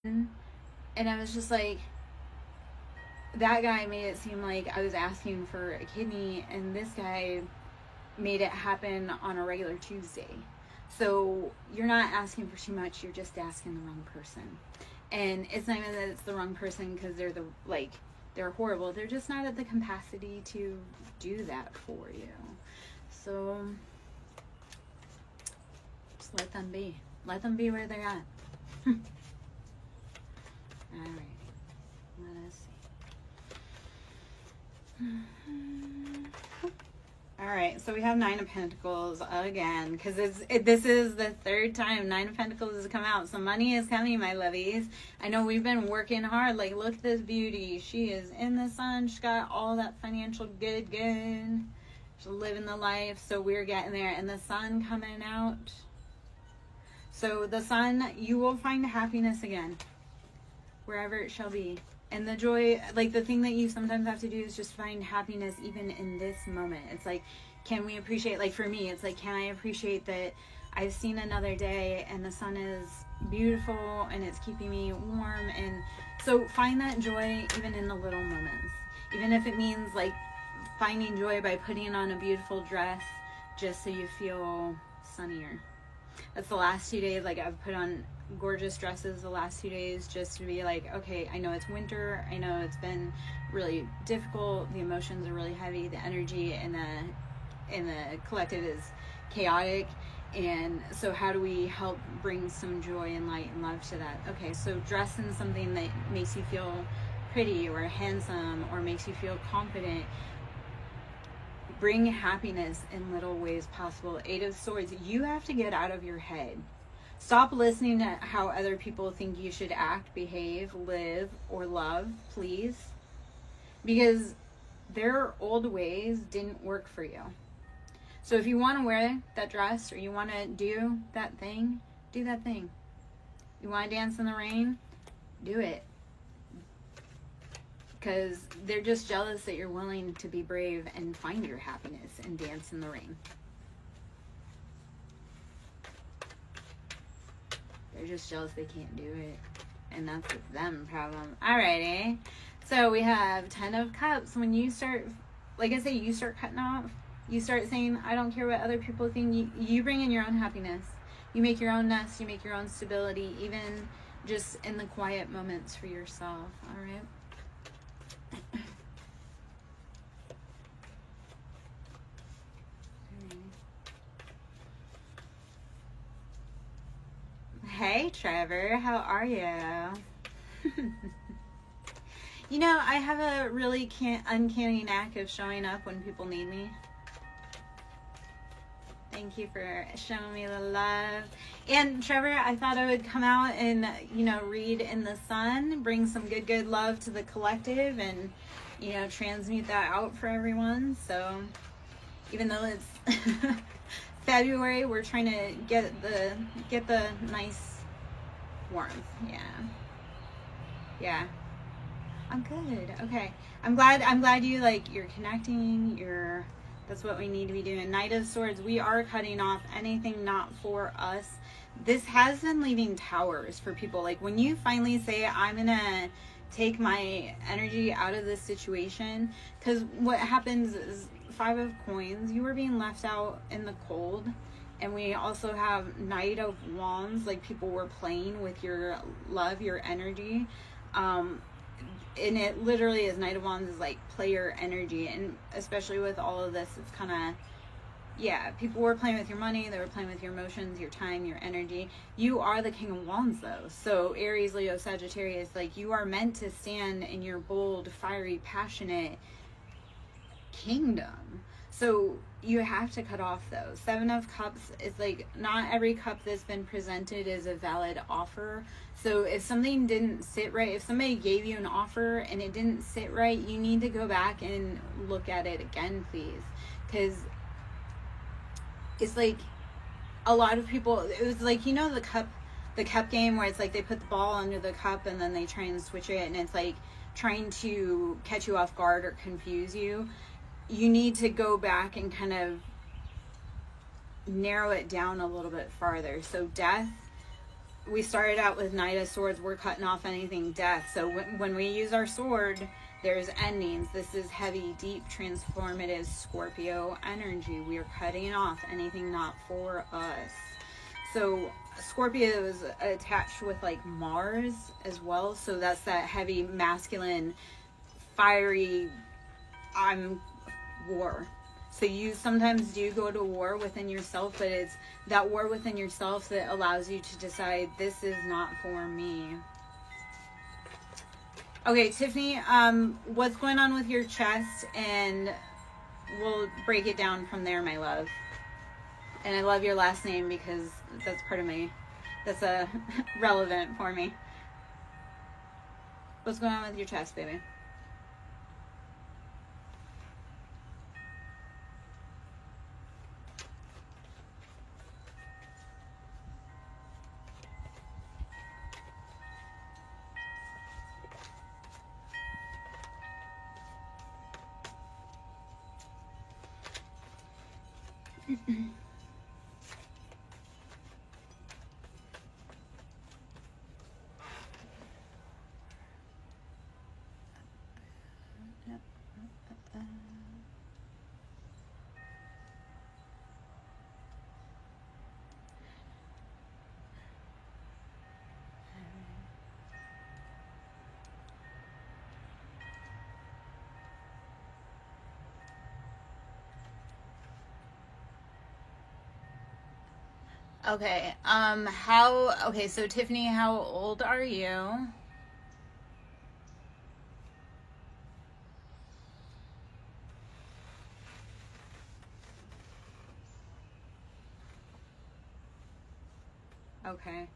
And I was just like, that guy made it seem like I was asking for a kidney, and this guy made it happen on a regular Tuesday. So you're not asking for too much, you're just asking the wrong person. And it's not even that it's the wrong person because they're horrible. They're just not at the capacity to do that for you. So just let them be. Let them be where they're at. All right. Let us see. All right, so we have Nine of Pentacles again, because this is the third time Nine of Pentacles has come out. So money is coming, my lovies. I know we've been working hard. Like, look at this beauty. She is in the sun. She's got all that financial good. She's living the life. So we're getting there. And the sun coming out. So the sun, you will find happiness again, wherever it shall be. And the joy, like the thing that you sometimes have to do is just find happiness even in this moment. It's like, can we appreciate, like for me, it's like, can I appreciate that I've seen another day and the sun is beautiful and it's keeping me warm? And so find that joy even in the little moments. Even if it means like finding joy by putting on a beautiful dress just so you feel sunnier. That's the last 2 days, like I've put on gorgeous dresses the last 2 days just to be like, okay, I know it's winter, I know it's been really difficult, the emotions are really heavy, the energy in the collective is chaotic, and so how do we help bring some joy and light and love to that? Okay, so dress in something that makes you feel pretty or handsome or makes you feel confident. Bring happiness in little ways possible. Eight of Swords, you have to get out of your head. Stop listening to how other people think you should act, behave, live, or love, please. Because their old ways didn't work for you. So if you want to wear that dress or you want to do that thing, do that thing. You want to dance in the rain? Do it. Because they're just jealous that you're willing to be brave and find your happiness and dance in the rain. They're just jealous they can't do it. And that's a them problem. Alrighty. So we have 10 of Cups. When you start, like I say, you start cutting off. You start saying, I don't care what other people think. You bring in your own happiness. You make your own nest. You make your own stability. Even just in the quiet moments for yourself. Alright. Hey Trevor, how are you? You know, I have a really uncanny knack of showing up when people need me. Thank you for showing me the love. And Trevor, I thought I would come out and, you know, read in the sun, bring some good love to the collective and, you know, transmute that out for everyone. So even though it's February, we're trying to get the nice warmth. Yeah. I'm good. Okay. I'm glad you you're connecting, that's what we need to be doing. Knight of Swords, we are cutting off anything not for us. This has been leaving towers for people. Like when you finally say, I'm gonna take my energy out of this situation, because what happens is 5 of Coins, you were being left out in the cold. And we also have Knight of Wands, like people were playing with your love, your energy. And it literally is, Knight of Wands is like player energy. And especially with all of this, it's kind of, yeah, people were playing with your money, they were playing with your emotions, your time, your energy. You are the King of Wands though. So Aries, Leo, Sagittarius, like you are meant to stand in your bold, fiery, passionate kingdom. So you have to cut off those. 7 of Cups is like, not every cup that's been presented is a valid offer. So if something didn't sit right, if somebody gave you an offer and it didn't sit right, you need to go back and look at it again, please. Because it's like a lot of people, it was like, you know, the cup game where it's like they put the ball under the cup and then they try and switch it and it's like trying to catch you off guard or confuse you. You need to go back and kind of narrow it down a little bit farther. So death, we started out with Knight of Swords. We're cutting off anything death. So when we use our sword, there's endings. This is heavy, deep, transformative Scorpio energy. We are cutting off anything not for us. So Scorpio is attached with like Mars as well. So that's that heavy, masculine, fiery, war. So you sometimes do go to war within yourself, but it's that war within yourself that allows you to decide, this is not for me. Okay, Tiffany, what's going on with your chest? And we'll break it down from there, my love. And I love your last name because that's part of me. That's relevant for me. What's going on with your chest, baby? Okay, okay, so Tiffany, how old are you? Okay.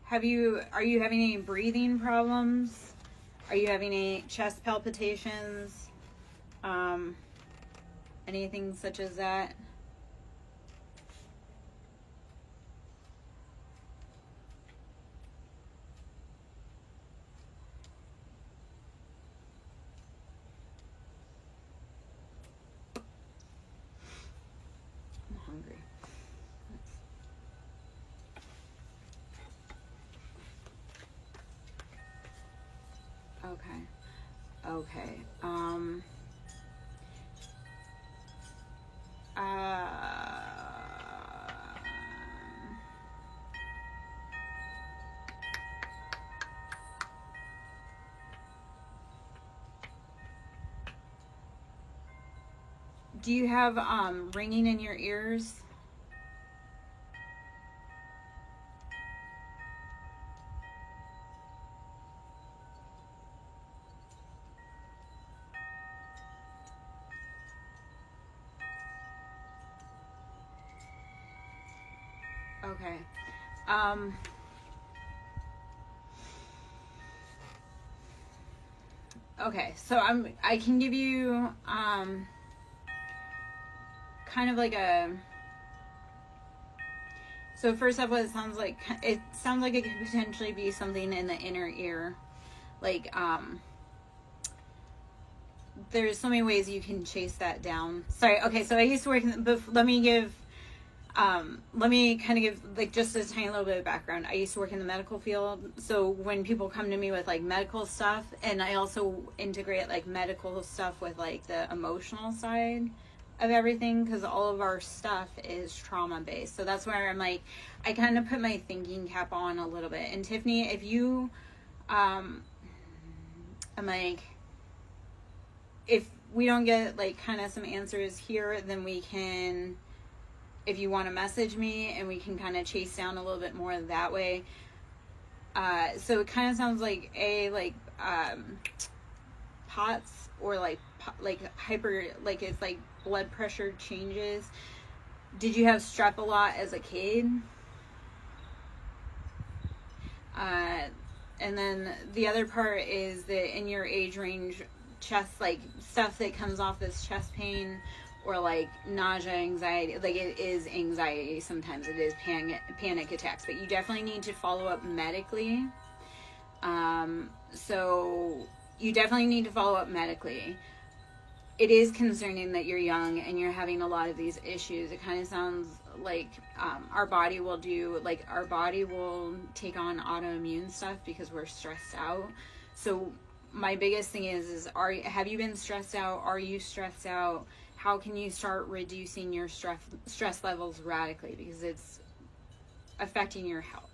Are you having any breathing problems? Are you having any chest palpitations? Anything such as that? I'm hungry. Okay. Do you have ringing in your ears? Okay. Okay, so I can give you kind of like so first off, it sounds like it could potentially be something in the inner ear. Like there's so many ways you can chase that down. Sorry, okay, so I used to work let me kind of give like just a tiny little bit of background. I used to work in the medical field, so when people come to me with like medical stuff, and I also integrate like medical stuff with like the emotional side of everything, because all of our stuff is trauma based. So that's where I'm like, I kind of put my thinking cap on a little bit. And Tiffany, if you I'm like, if we don't get like kind of some answers here, then we can, if you want to message me, and we can kind of chase down a little bit more that way. So it kind of sounds like POTS, or like hyper, like it's like blood pressure changes. Did you have strep a lot as a kid? And then the other part is that in your age range, chest, like stuff that comes off as chest pain, or like nausea, anxiety, like it is anxiety. Sometimes it is panic attacks, but you definitely need to follow up medically. So you definitely need to follow up medically. it is concerning that you're young and you're having a lot of these issues. It kind of sounds like our body will take on autoimmune stuff because we're stressed out. So my biggest thing is have you been stressed out? Are you stressed out? How can you start reducing your stress levels radically, because it's affecting your health?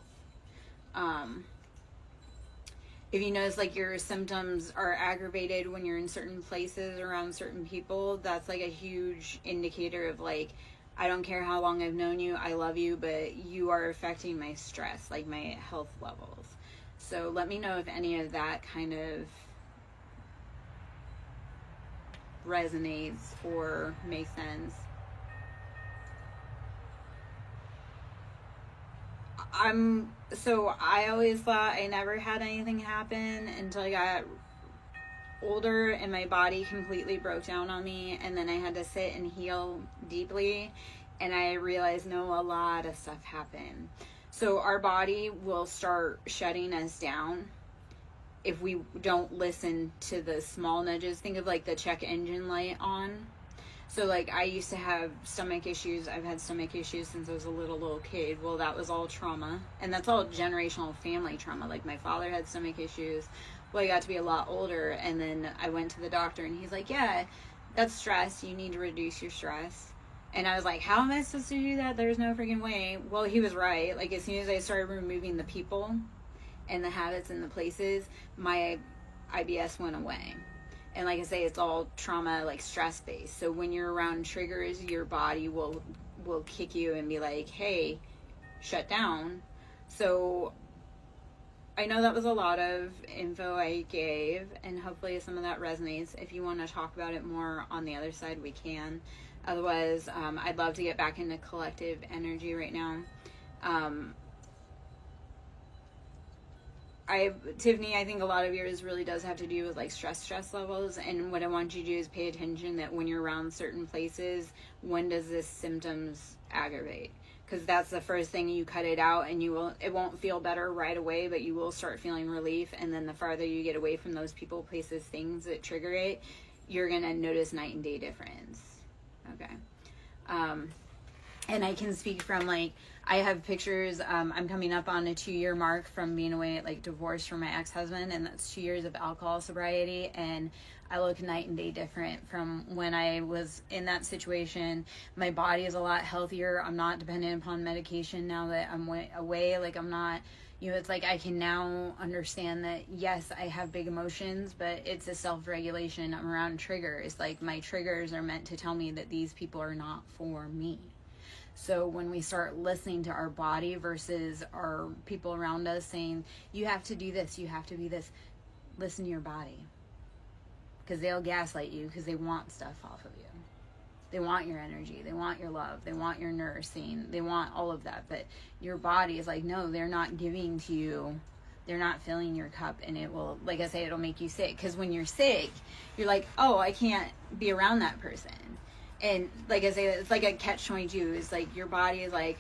If you notice like your symptoms are aggravated when you're in certain places around certain people, that's like a huge indicator of like, I don't care how long I've known you, I love you, but you are affecting my stress, like my health levels. So let me know if any of that kind of resonates or makes sense. I always thought I never had anything happen until I got older and my body completely broke down on me, and then I had to sit and heal deeply, and I realized no, a lot of stuff happened. So our body will start shutting us down if we don't listen to the small nudges. Think of like the check engine light on. So like I used to have stomach issues. I've had stomach issues since I was a little kid. Well, that was all trauma, and that's all generational family trauma. Like my father had stomach issues. Well, I got to be a lot older, and then I went to the doctor, and he's like, yeah, that's stress. You need to reduce your stress. And I was like, how am I supposed to do that? There's no freaking way. Well, he was right. Like as soon as I started removing the people and the habits and the places, my IBS went away. And like I say, it's all trauma, like stress based. So when you're around triggers, your body will kick you and be like, hey, shut down. So I know that was a lot of info I gave, and hopefully some of that resonates. If you want to talk about it more on the other side, we can. Otherwise, I'd love to get back into collective energy right now. Tiffany, I think a lot of yours really does have to do with like stress levels. And what I want you to do is pay attention that when you're around certain places, when does this symptoms aggravate? Because that's the first thing. You cut it out, and it won't feel better right away, but you will start feeling relief. And then the farther you get away from those people, places, things that trigger it, you're going to notice night and day difference. Okay. And I can speak from like, I have pictures. I'm coming up on a 2-year mark from being away, like divorced from my ex-husband, and that's 2 years of alcohol sobriety. And I look night and day different from when I was in that situation. My body is a lot healthier. I'm not dependent upon medication now that I'm away. Like I'm not, it's like I can now understand that, yes, I have big emotions, but it's a self-regulation. I'm around triggers. Like my triggers are meant to tell me that these people are not for me. So when we start listening to our body versus our people around us saying, you have to do this, you have to be this, listen to your body. Because they'll gaslight you because they want stuff off of you. They want your energy. They want your love. They want your nursing. They want all of that. But your body is like, no, they're not giving to you. They're not filling your cup. And it will, like I say, it'll make you sick. Because when you're sick, you're like, oh, I can't be around that person. And like I say, it's like a catch-22. It's like your body is like,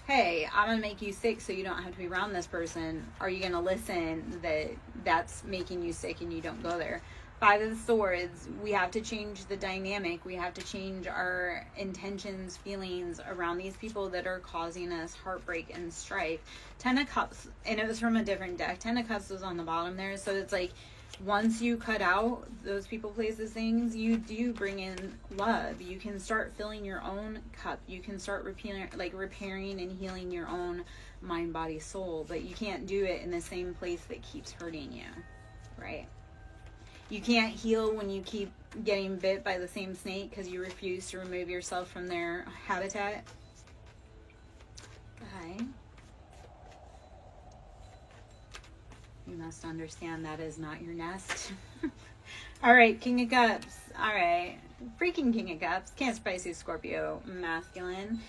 hey, I'm going to make you sick so you don't have to be around this person. Are you going to listen that that's making you sick and you don't go there? 5 of Swords, we have to change the dynamic. We have to change our intentions, feelings around these people that are causing us heartbreak and strife. 10 of Cups, and it was from a different deck. 10 of Cups was on the bottom there. So it's like, once you cut out those people, places, things, you do bring in love. You can start filling your own cup. You can start repairing and healing your own mind, body, soul. But you can't do it in the same place that keeps hurting you, right? You can't heal when you keep getting bit by the same snake because you refuse to remove yourself from their habitat. Okay. You must understand that is not your nest. All right, King of Cups. All right, freaking King of Cups. Cancer, Pisces, Scorpio, masculine.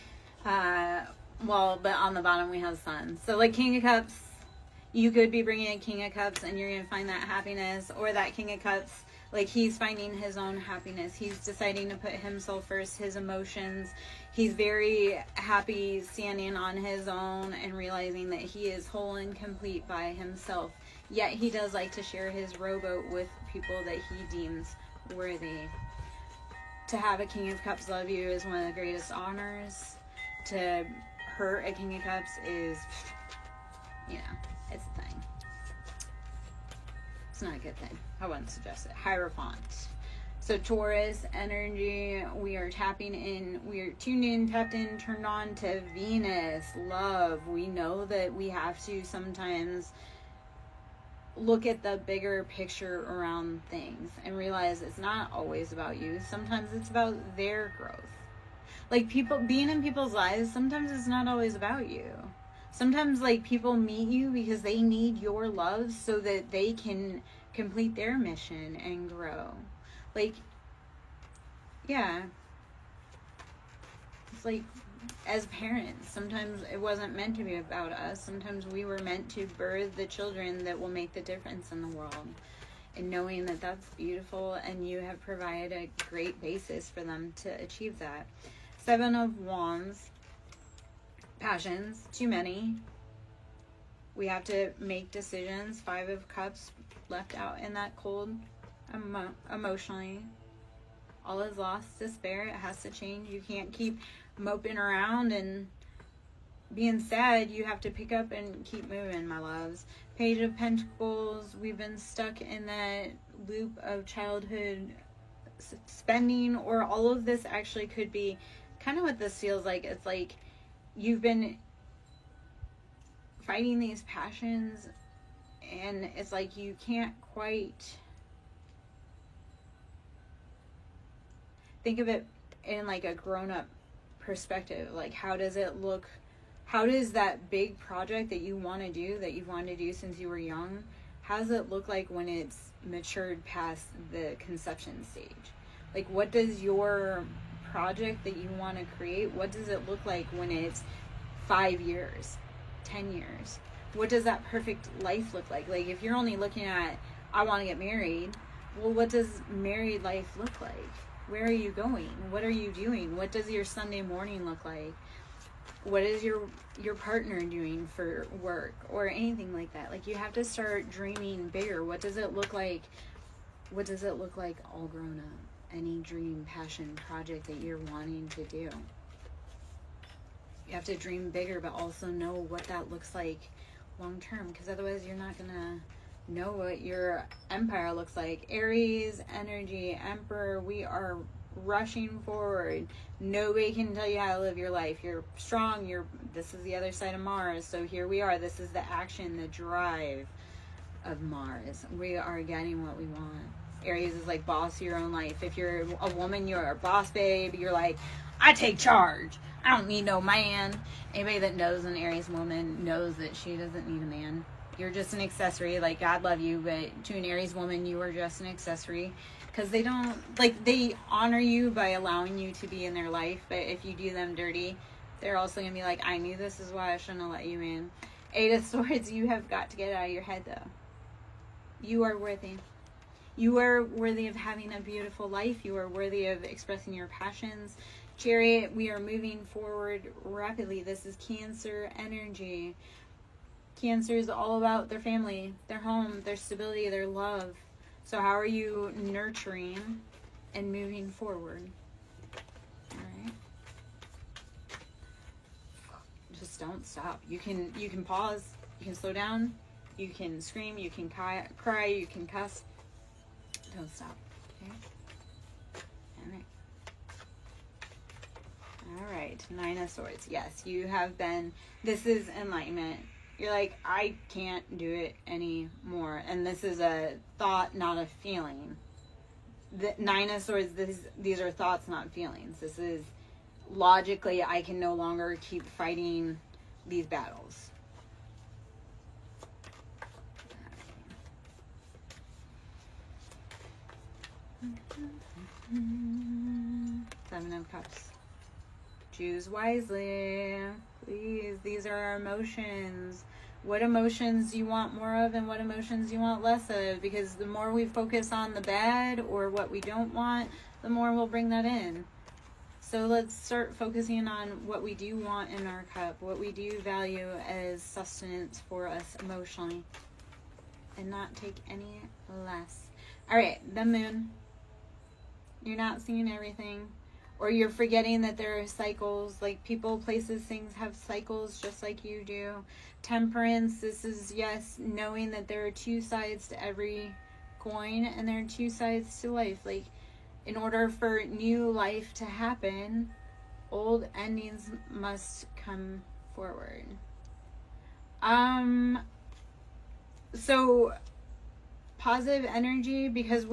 But on the bottom we have Sun. So like King of Cups, you could be bringing a King of Cups and you're going to find that happiness, or that King of Cups, like he's finding his own happiness. He's deciding to put himself first, his emotions. He's very happy standing on his own and realizing that he is whole and complete by himself. Yet he does like to share his rowboat with people that he deems worthy. To have a King of Cups love you is one of the greatest honors. To hurt a King of Cups is, you know, it's a thing. It's not a good thing. I wouldn't suggest it. Hierophant. So Taurus energy, we are tapping in, we are tuned in, tapped in, turned on to Venus, love. We know that we have to sometimes look at the bigger picture around things and realize it's not always about you. Sometimes it's about their growth. Like people, being in people's lives, sometimes it's not always about you. Sometimes like people meet you because they need your love so that they can complete their mission and grow. Like, yeah. It's like, as parents, sometimes it wasn't meant to be about us. Sometimes we were meant to birth the children that will make the difference in the world. And knowing that that's beautiful and you have provided a great basis for them to achieve that. 7 of Wands. Passions, too many. We have to make decisions. 5 of Cups, left out in that cold emotionally. All is lost, despair. It has to change. You can't keep moping around and being sad. You have to pick up and keep moving, my loves. Page of Pentacles. We've been stuck in that loop of childhood spending, or all of this actually could be kind of what this feels like. It's like you've been fighting these passions and it's like you can't quite think of it in like a grown-up perspective. Like, how does it look? How does that big project that you want to do, that you've wanted to do since you were young, how does it look like when it's matured past the conception stage? Like, what does your project that you want to create, what does it look like when it's 5 years, 10 years? What does that perfect life look like? Like, if you're only looking at, I want to get married, well, what does married life look like? Where are you going? What are you doing? What does your Sunday morning look like? What is your partner doing for work or anything like that? Like, you have to start dreaming bigger. What does it look like? What does it look like all grown up? Any dream, passion, project that you're wanting to do. You have to dream bigger, but also know what that looks like long term, because otherwise you're not gonna know what your empire looks like. Aries energy, Emperor, we are rushing forward. Nobody can tell you how to live your life. You're strong. This is the other side of Mars, so here we are. This is the action, the drive of Mars. We are getting what we want. Aries is like boss your own life. If you're a woman, you're a boss babe. You're like, I take charge. I don't need no man. Anybody that knows an Aries woman knows that she doesn't need a man. You're just an accessory. Like, God love you, but to an Aries woman, you are just an accessory. Because they don't, like, they honor you by allowing you to be in their life, but if you do them dirty, they're also going to be like, I knew this is why I shouldn't have let you in. 8 of Swords, you have got to get out of your head, though. You are worthy. You are worthy of having a beautiful life. You are worthy of expressing your passions. Chariot, we are moving forward rapidly. This is Cancer energy. Cancer is all about their family, their home, their stability, their love. So how are you nurturing and moving forward? All right. Just don't stop. You can pause. You can slow down. You can scream. You can cry. You can cuss. Don't stop. Okay. All right. 9 of Swords. Yes, you have been. This is enlightenment. You're like, I can't do it anymore. And this is a thought, not a feeling. The 9 of Swords, these are thoughts, not feelings. This is logically, I can no longer keep fighting these battles. Seven of Cups. Choose wisely. Please, these are our emotions. What emotions you want more of and what emotions you want less of, because the more we focus on the bad or what we don't want, the more we'll bring that in. So let's start focusing on what we do want in our cup, what we do value as sustenance for us emotionally, and not take any less. All right, the moon. You're not seeing everything. Or you're forgetting that there are cycles. Like people, places, things have cycles just like you do. Temperance, this is, yes, knowing that there are two sides to every coin and there are two sides to life. Like, in order for new life to happen, old endings must come forward. So positive energy, because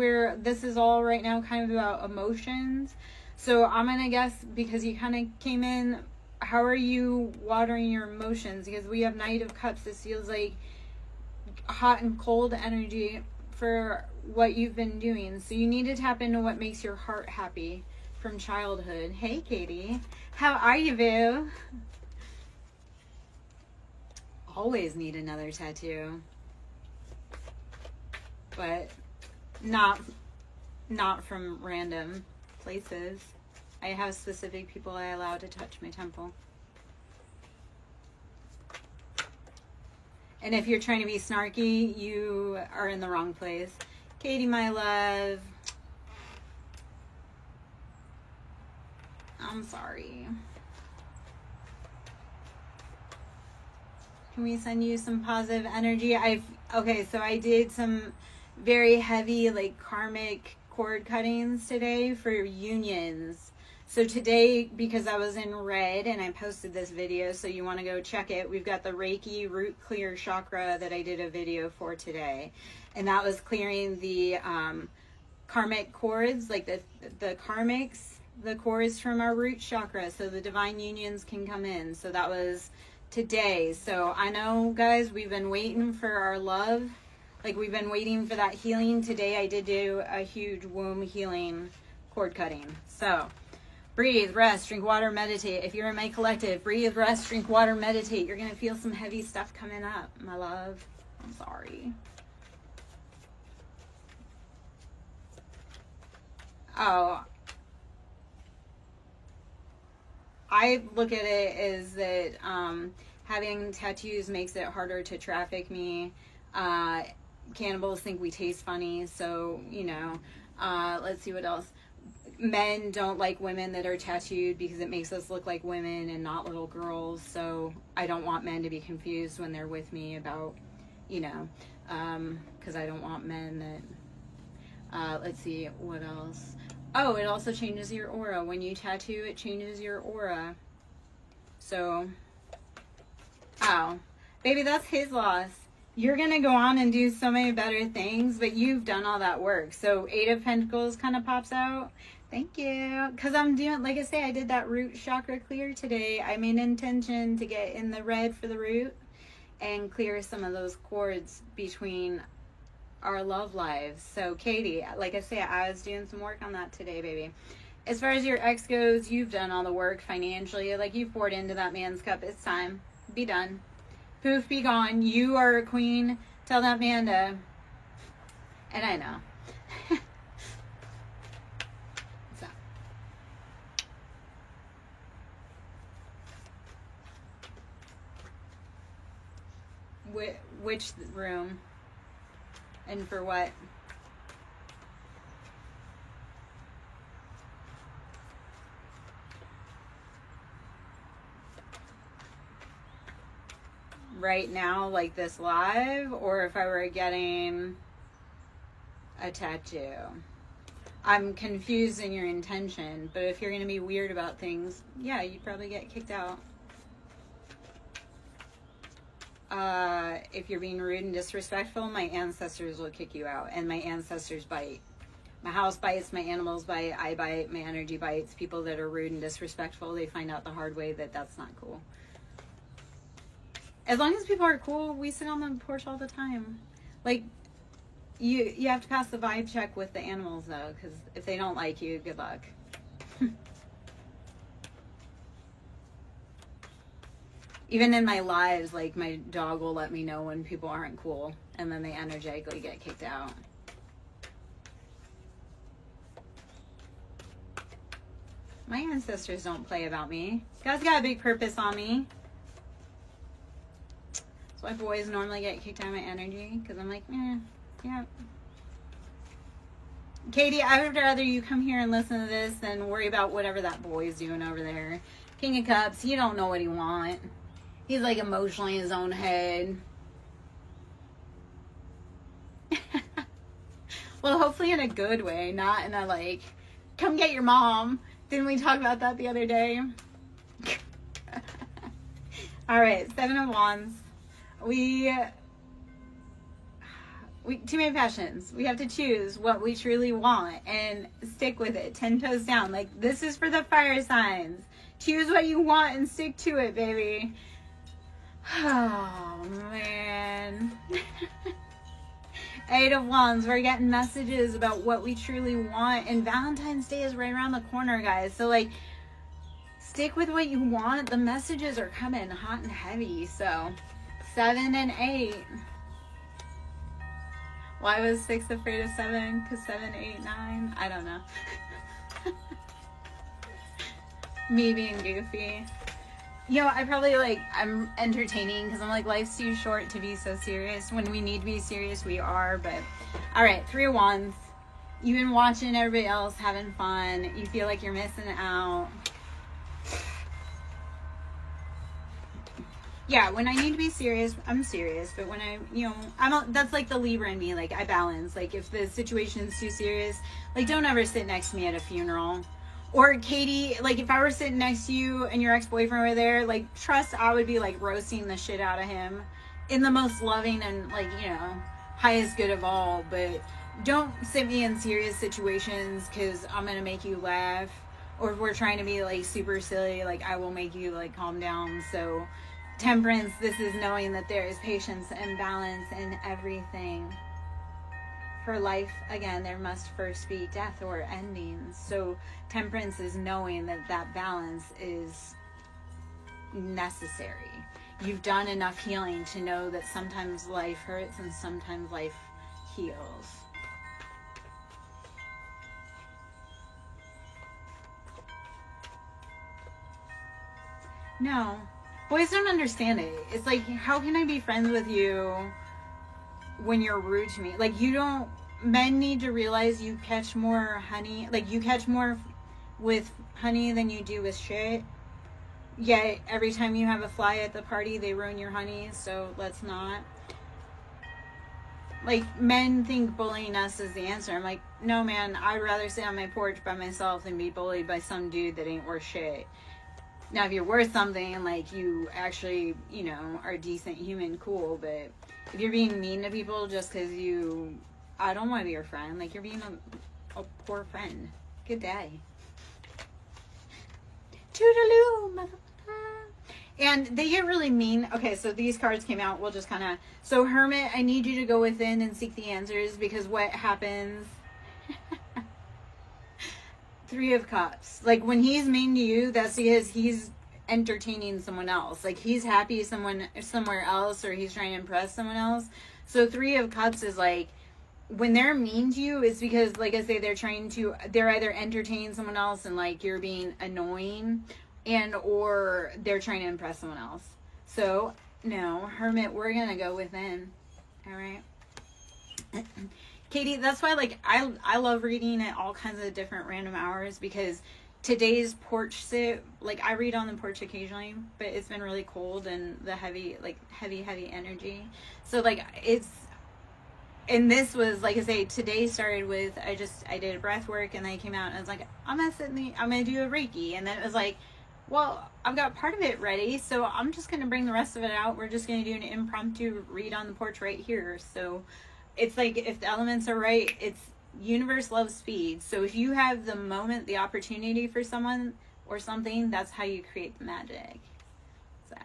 this is all right now kind of about emotions. So I'm gonna guess, because you kind of came in, how are you watering your emotions? Because we have Knight of Cups. This feels like hot and cold energy for what you've been doing. So you need to tap into what makes your heart happy from childhood. Hey, Katie. How are you, boo? Always need another tattoo. But not from random places. I have specific people I allow to touch my temple. And if you're trying to be snarky, you are in the wrong place. Katie, my love. I'm sorry. Can we send you some positive energy? Okay, so I did some very heavy, like, karmic cord cuttings today for unions. So today, because I was in red and I posted this video, so you want to go check it, we've got the Reiki root clear chakra that I did a video for today. And that was clearing the karmic cords, like the karmics, the cords from our root chakra, so the divine unions can come in. So that was today. So I know, guys, we've been waiting for our love. Like, we've been waiting for that healing. Today I did do a huge womb healing cord cutting. So breathe, rest, drink water, meditate. If you're in my collective, breathe, rest, drink water, meditate. You're going to feel some heavy stuff coming up, my love. I'm sorry. Oh, I look at it as that having tattoos makes it harder to traffic me. Cannibals think we taste funny, so, you know, let's see what else. Men don't like women that are tattooed because it makes us look like women and not little girls, so I don't want men to be confused when they're with me about, you know, because I don't want men that, let's see, what else. Oh, it also changes your aura. When you tattoo, it changes your aura. So, oh, baby, that's his loss. You're going to go on and do so many better things, but you've done all that work. So 8 of Pentacles kind of pops out. Thank you. Because I'm doing, like I say, I did that root chakra clear today. I made an intention to get in the red for the root and clear some of those cords between our love lives. So Katie, like I say, I was doing some work on that today, baby. As far as your ex goes, you've done all the work financially. Like, you've poured into that man's cup. It's time. Be done. Poof, be gone. You are a queen. Tell that man to. And I know. So. Which room? And for what? Right now, like this live, or if I were getting a tattoo? I'm confused in your intention, but if you're going to be weird about things, yeah, you'd probably get kicked out. If you're being rude and disrespectful, my ancestors will kick you out, and my ancestors bite. My house bites, my animals bite, I bite, my energy bites. People that are rude and disrespectful, they find out the hard way that that's not cool. As long as people are cool, we sit on the porch all the time. Like, you have to pass the vibe check with the animals, though, because if they don't like you, good luck. Even in my lives, like, my dog will let me know when people aren't cool, and then they energetically get kicked out. My ancestors don't play about me. God's got a big purpose on me. That's why boys normally get kicked out of my energy, because I'm like, yeah. Katie, I would rather you come here and listen to this than worry about whatever that boy's doing over there. King of Cups, you don't know what he wants. He's like emotionally in his own head. Well, hopefully in a good way, not in a like, come get your mom. Didn't we talk about that the other day? All right, 7 of Wands. We too many passions. We have to choose what we truly want and stick with it. 10 toes down. Like, this is for the fire signs. Choose what you want and stick to it, baby. Oh, man. 8 of Wands. We're getting messages about what we truly want. And Valentine's Day is right around the corner, guys. So, like, stick with what you want. The messages are coming hot and heavy. So, 7 and 8. Why was 6 afraid of 7? Because 7, 8, 9. I don't know. Me being goofy. You know, I probably like, I'm entertaining because I'm like, life's too short to be so serious. When we need to be serious, we are. But, all right, 3 of Wands. You've been watching everybody else having fun. You feel like you're missing out. Yeah, when I need to be serious, I'm serious. But when I, you know, that's like the Libra in me. Like, I balance. Like, if the situation's too serious, like, don't ever sit next to me at a funeral. Or, Katie, like, if I were sitting next to you and your ex-boyfriend were there, like, trust I would be, like, roasting the shit out of him in the most loving and, like, you know, highest good of all. But don't sit me in serious situations because I'm going to make you laugh. Or if we're trying to be, like, super silly, like, I will make you, like, calm down. So, Temperance, this is knowing that there is patience and balance in everything. For life, again, there must first be death or endings. So Temperance is knowing that that balance is necessary. You've done enough healing to know that sometimes life hurts and sometimes life heals. No. Boys don't understand it. It's like, how can I be friends with you when you're rude to me? Like, you don't, men need to realize you catch more honey, like, you catch more with honey than you do with shit. Yet, every time you have a fly at the party, they ruin your honey, so let's not. Like, men think bullying us is the answer. I'm like, no, man, I'd rather sit on my porch by myself than be bullied by some dude that ain't worth shit. Now, if you're worth something, like, you actually, you know, are a decent human, cool. But if you're being mean to people just because you, I don't want to be your friend. Like, you're being a poor friend. Good day. Toodaloo, motherfucker. And they get really mean. Okay, so these cards came out. We'll just kind of, so Hermit, I need you to go within and seek the answers, because what happens... 3 of Cups. Like, when he's mean to you, that's because he's entertaining someone else. Like, he's happy somewhere else, or he's trying to impress someone else. So 3 of Cups is like, when they're mean to you, it's because, like I say, they're either entertaining someone else and, like, you're being annoying, and or they're trying to impress someone else. So, no, Hermit, we're gonna go within. All right. Katie, that's why, like, I love reading at all kinds of different random hours, because today's porch sit, like, I read on the porch occasionally, but it's been really cold and the heavy energy. So, like, and this was, like I say, today started with, I did a breath work, and then I came out and I was like, I'm going to do a Reiki. And then it was like, well, I've got part of it ready, so I'm just going to bring the rest of it out. We're just going to do an impromptu read on the porch right here. So it's like, if the elements are right, it's universe loves speed. So if you have the moment, the opportunity for someone or something, that's how you create the magic. So,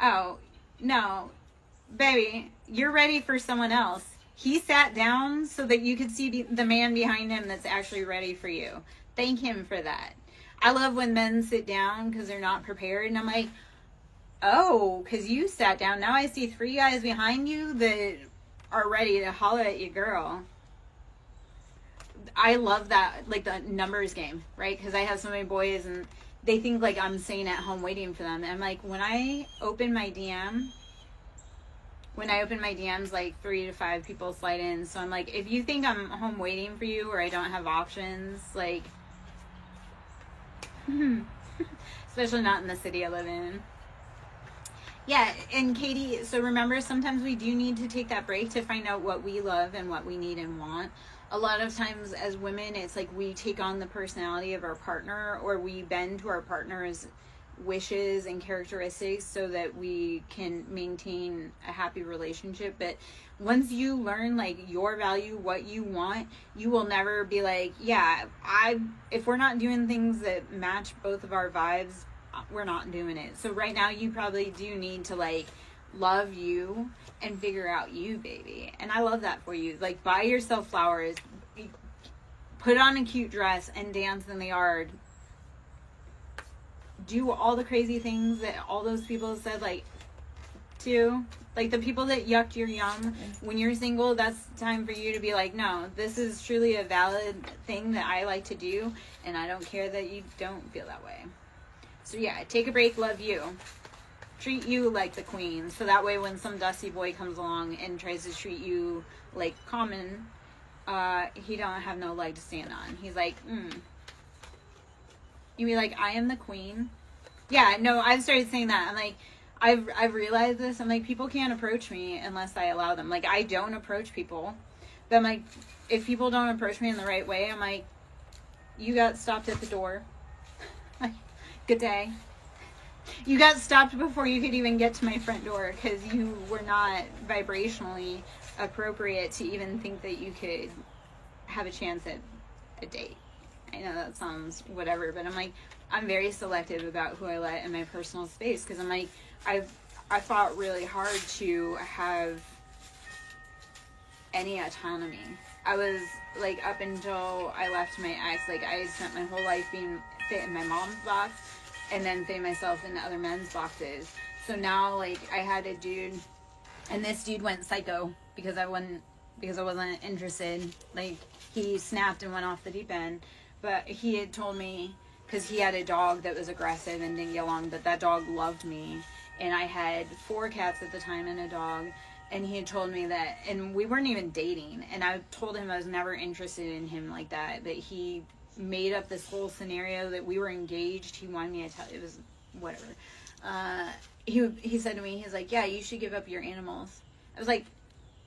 oh, no, baby, you're ready for someone else. He sat down so that you could see the man behind him that's actually ready for you. Thank him for that. I love when men sit down because they're not prepared, and I'm like, oh, because you sat down. Now I see 3 guys behind you that are ready to holler at you, girl. I love that, like, the numbers game, right? Because I have so many boys, and they think, like, I'm staying at home waiting for them. And I'm like, when I open my DM, when I open my DMs, like 3 to 5 people slide in. So I'm like, if you think I'm home waiting for you or I don't have options, like, especially not in the city I live in. Yeah, and Katie, so remember, sometimes we do need to take that break to find out what we love and what we need and want. A lot of times as women, it's like we take on the personality of our partner, or we bend to our partner's wishes and characteristics so that we can maintain a happy relationship. But once you learn like your value, what you want, you will never be like, yeah, if we're not doing things that match both of our vibes, we're not doing it. So right now you probably do need to like love you and figure out you, baby. And I love that for you. Like, buy yourself flowers, put on a cute dress and dance in the yard. Do all the crazy things that all those people said like to, like the people that yucked your yum. When you're single, that's time for you to be like, no, this is truly a valid thing that I like to do, and I don't care that you don't feel that way. So yeah, take a break, love you. Treat you like the queen. So that way when some dusty boy comes along and tries to treat you like common, he don't have no leg to stand on. He's like, You be like, I am the queen. Yeah, no, I've started saying that. I'm like, I've realized this. I'm like, people can't approach me unless I allow them. Like, I don't approach people. But I'm like, if people don't approach me in the right way, I'm like, you got stopped at the door. Good day. You got stopped before you could even get to my front door because you were not vibrationally appropriate to even think that you could have a chance at a date. I know that sounds whatever, but I'm like, I'm very selective about who I let in my personal space because I'm like, I fought really hard to have any autonomy. I was like, up until I left my ex, like I spent my whole life being fit in my mom's box and then fit myself into other men's boxes. So now like I had a dude, and this dude went psycho because I wasn't interested. Like, he snapped and went off the deep end. But he had told me, because he had a dog that was aggressive and didn't get along, but that dog loved me. And I had 4 cats at the time and a dog. And he had told me that, and we weren't even dating. And I told him I was never interested in him like that. But he made up this whole scenario that we were engaged. He wanted me to tell, it was whatever. He said to me, he's like, yeah, you should give up your animals. I was like,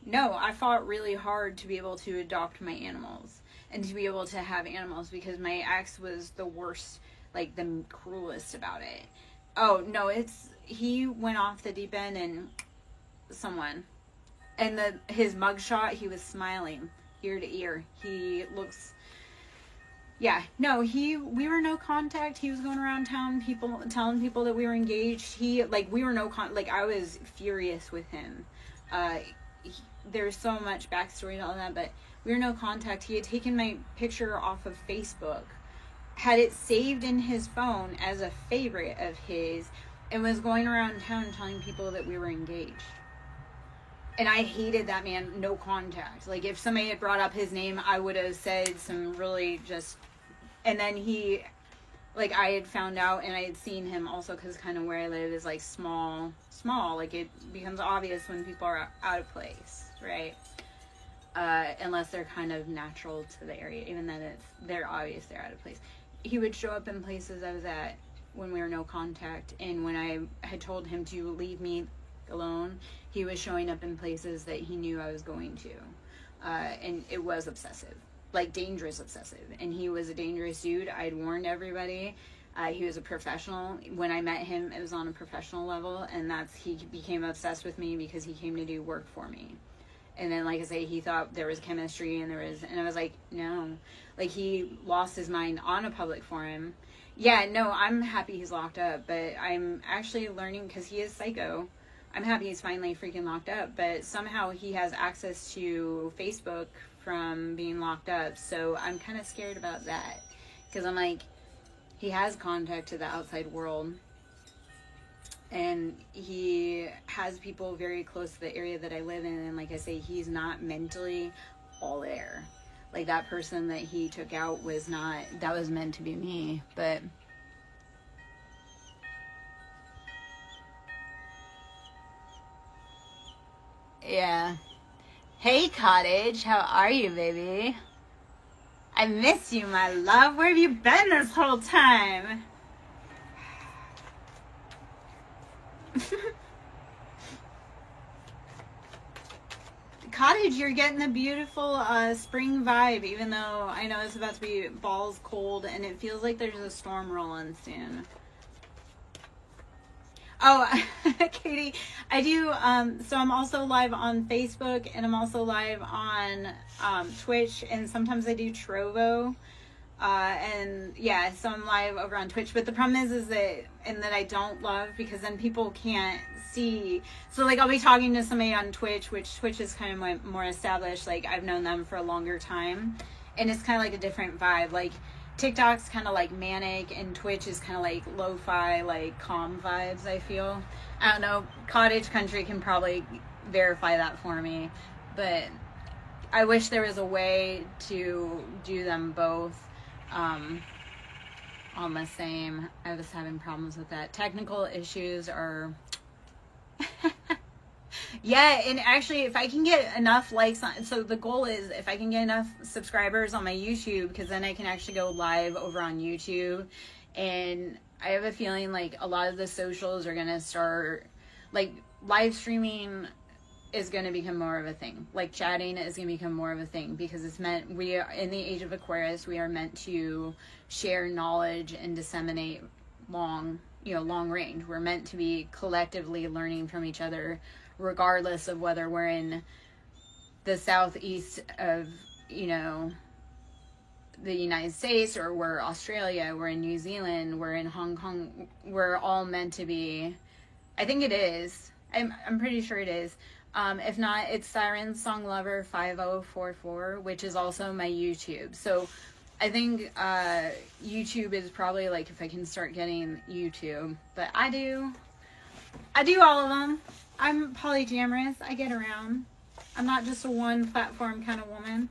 no, I fought really hard to be able to adopt my animals and to be able to have animals because my ex was the worst, like the cruelest about it. Oh, no, he went off the deep end and his mugshot, he was smiling ear to ear. He looks, yeah, no, we were no contact. He was going around town, telling people that we were engaged. We were no contact. Like, I was furious with him. There's so much backstory to all that, but we were no contact. He had taken my picture off of Facebook, had it saved in his phone as a favorite of his, and was going around town telling people that we were engaged. And I hated that man, no contact. Like, if somebody had brought up his name, I would have said some really just... And then I had found out, and I had seen him also, because kind of where I live is, like, small. Like, it becomes obvious when people are out of place, right? Unless they're kind of natural to the area. Even then, they're obvious they're out of place. He would show up in places I was at when we were no contact, and when I had told him to leave me alone, he was showing up in places that he knew I was going to. And it was obsessive. Like, dangerous obsessive. And he was a dangerous dude. I'd warned everybody. He was a professional. When I met him, it was on a professional level, and he became obsessed with me because he came to do work for me. And then, like I say, he thought there was chemistry, and I was like, no. Like, he lost his mind on a public forum. Yeah, no, I'm happy he's locked up, but I'm actually learning, because he is psycho. I'm happy he's finally freaking locked up, but somehow he has access to Facebook from being locked up, so I'm kind of scared about that, because I'm like, he has contact to the outside world, and he has people very close to the area that I live in, and like I say, he's not mentally all there. Like, that person that he took out was meant to be me, but... Yeah. Hey, Cottage. How are you, baby? I miss you, my love. Where have you been this whole time? Cottage, you're getting the beautiful spring vibe, even though I know it's about to be balls cold and it feels like there's a storm rolling soon. Oh, Katie, I do, so I'm also live on Facebook and I'm also live on Twitch, and sometimes I do Trovo. And yeah, so I'm live over on Twitch, but the problem is that, and that I don't love, because then people can't see. So like I'll be talking to somebody on Twitch, which Twitch is kind of more established, like I've known them for a longer time, and it's kind of like a different vibe. Like TikTok's kind of like manic, and Twitch is kind of like lo-fi, like calm vibes, I feel. I don't know, Cottage Country can probably verify that for me, but I wish there was a way to do them both on the same. I was having problems with that. Technical issues are yeah, and actually if I can get enough likes on, so the goal is if I can get enough subscribers on my YouTube, because then I can actually go live over on YouTube, and I have a feeling like a lot of the socials are gonna start, like live streaming is going to become more of a thing. Like chatting is going to become more of a thing, because it's meant, we are in the age of Aquarius, we are meant to share knowledge and disseminate long range. We're meant to be collectively learning from each other, regardless of whether we're in the southeast of, the United States, or we're Australia, we're in New Zealand, we're in Hong Kong. We're all meant to be, I think it is. I'm pretty sure it is. If not, it's SirenSong Lover 5044, which is also my YouTube. So I think YouTube is probably like, if I can start getting YouTube. But I do all of them. I'm polyamorous. I get around. I'm not just a one platform kind of woman.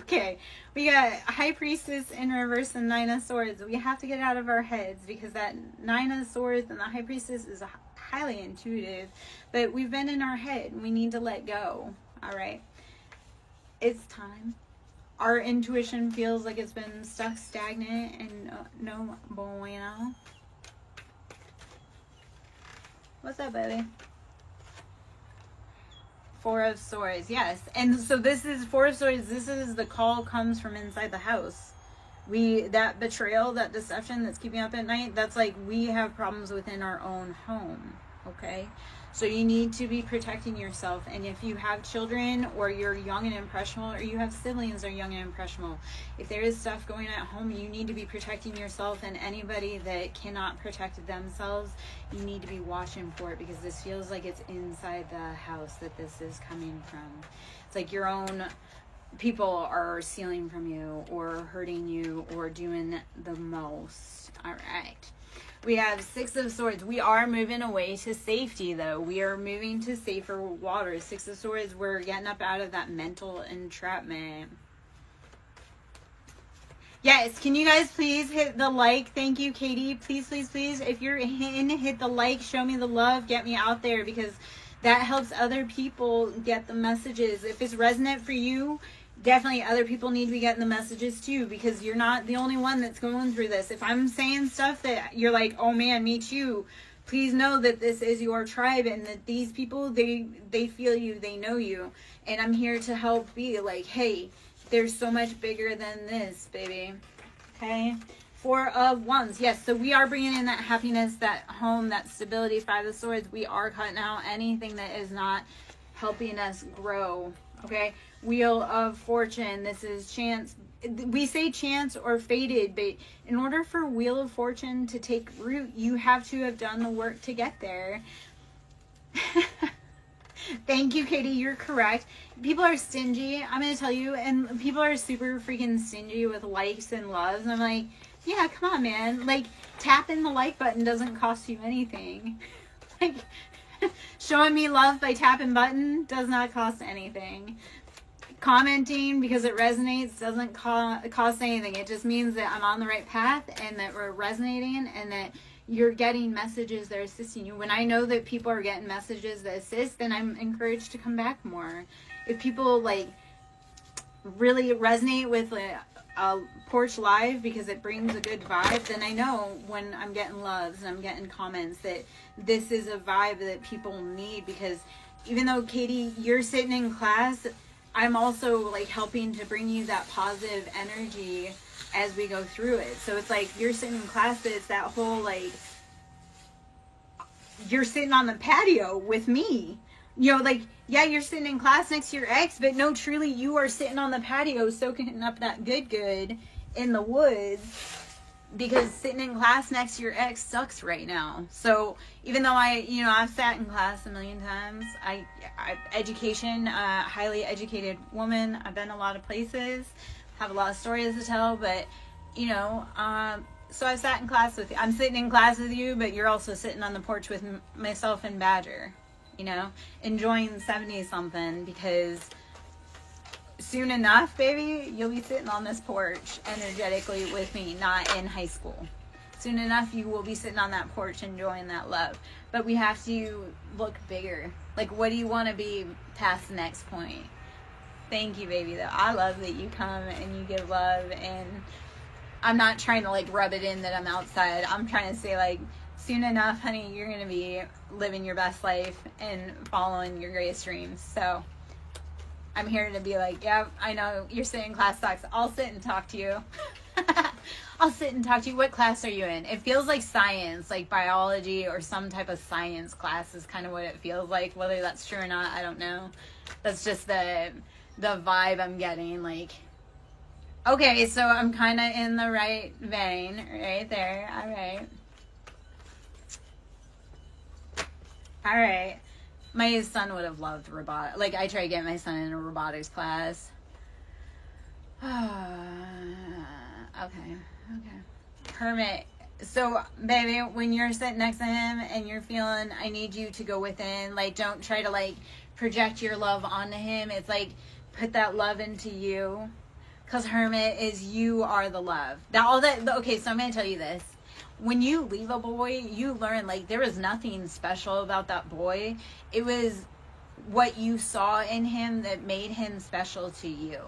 Okay, we got High Priestess in reverse and Nine of Swords. We have to get out of our heads, because that Nine of Swords and the High Priestess is highly intuitive, but we've been in our head and we need to let go. All right, it's time. Our intuition feels like it's been stuck stagnant and no bueno. What's up, baby? Four of Swords, yes. And so this is Four of Swords. This is the call comes from inside the house. That betrayal, that deception that's keeping up at night, that's like, we have problems within our own home. Okay, so you need to be protecting yourself. And if you have children, or you're young and impressionable, or you have siblings that are young and impressionable, if there is stuff going at home, you need to be protecting yourself. And anybody that cannot protect themselves, you need to be watching for it, because this feels like it's inside the house that this is coming from. It's like your own people are stealing from you, or hurting you, or doing the most. All right. We have Six of Swords. We are moving away to safety, though. We are moving to safer waters. Six of Swords, we're getting up out of that mental entrapment. Yes, can you guys please hit the like? Thank you, Katie. Please, please, please. If you're in, hit the like. Show me the love. Get me out there, because that helps other people get the messages. If it's resonant for you, definitely other people need to be getting the messages too, because you're not the only one that's going through this. If I'm saying stuff that you're like, oh man, me too, please know that this is your tribe, and that these people, they feel you, they know you, and I'm here to help be like, hey, there's so much bigger than this, baby. Okay. Four of Wands. Yes, so we are bringing in that happiness, that home, that stability. Five of Swords. We are cutting out anything that is not helping us grow. Okay. Wheel of Fortune. This is chance. We say chance or fated, but in order for Wheel of Fortune to take root, you have to have done the work to get there. Thank you, Katie. You're correct. People are stingy, I'm going to tell you, and people are super freaking stingy with likes and loves. And I'm like, yeah, come on, man. Like, tapping the like button doesn't cost you anything. Like, showing me love by tapping button does not cost anything. Commenting because it resonates doesn't cost anything. It just means that I'm on the right path, and that we're resonating, and that you're getting messages that are assisting you. When I know that people are getting messages that assist, then I'm encouraged to come back more. If people like really resonate with a porch live because it brings a good vibe, then I know when I'm getting loves and I'm getting comments that this is a vibe that people need. Because even though, Katie, you're sitting in class, I'm also like helping to bring you that positive energy as we go through it. So it's like you're sitting in class, but it's that whole like you're sitting on the patio with me. You know, like, yeah, you're sitting in class next to your ex, but no, truly, you are sitting on the patio soaking up that good in the woods, because sitting in class next to your ex sucks right now. So even though I've sat in class a million times, education, highly educated woman, I've been a lot of places, have a lot of stories to tell, but, so I sat in class with you. I'm sitting in class with you, but you're also sitting on the porch with myself and Badger. Enjoying 70-something, because soon enough, baby, you'll be sitting on this porch energetically with me, not in high school. Soon enough, you will be sitting on that porch enjoying that love. But we have to look bigger. Like, what do you want to be past the next point? Thank you, baby, though. I love that you come and you give love, and I'm not trying to, like, rub it in that I'm outside. I'm trying to say, like, soon enough, honey, you're going to be living your best life and following your greatest dreams. So I'm here to be like, yeah, I know you're sitting in class sucks. I'll sit and talk to you. I'll sit and talk to you. What class are you in? It feels like science, like biology or some type of science class is kind of what it feels like. Whether that's true or not, I don't know. That's just the vibe I'm getting. Like, okay, so I'm kind of in the right vein right there. All right. All right. My son would have loved robotics. Like, I tried to get my son in a robotics class. Okay. Hermit. So, baby, when you're sitting next to him and you're feeling, I need you to go within, like, don't try to, like, project your love onto him. It's like, put that love into you. Because Hermit is, you are the love. Okay, so I'm going to tell you this. When you leave a boy, you learn, like, there was nothing special about that boy. It was what you saw in him that made him special to you.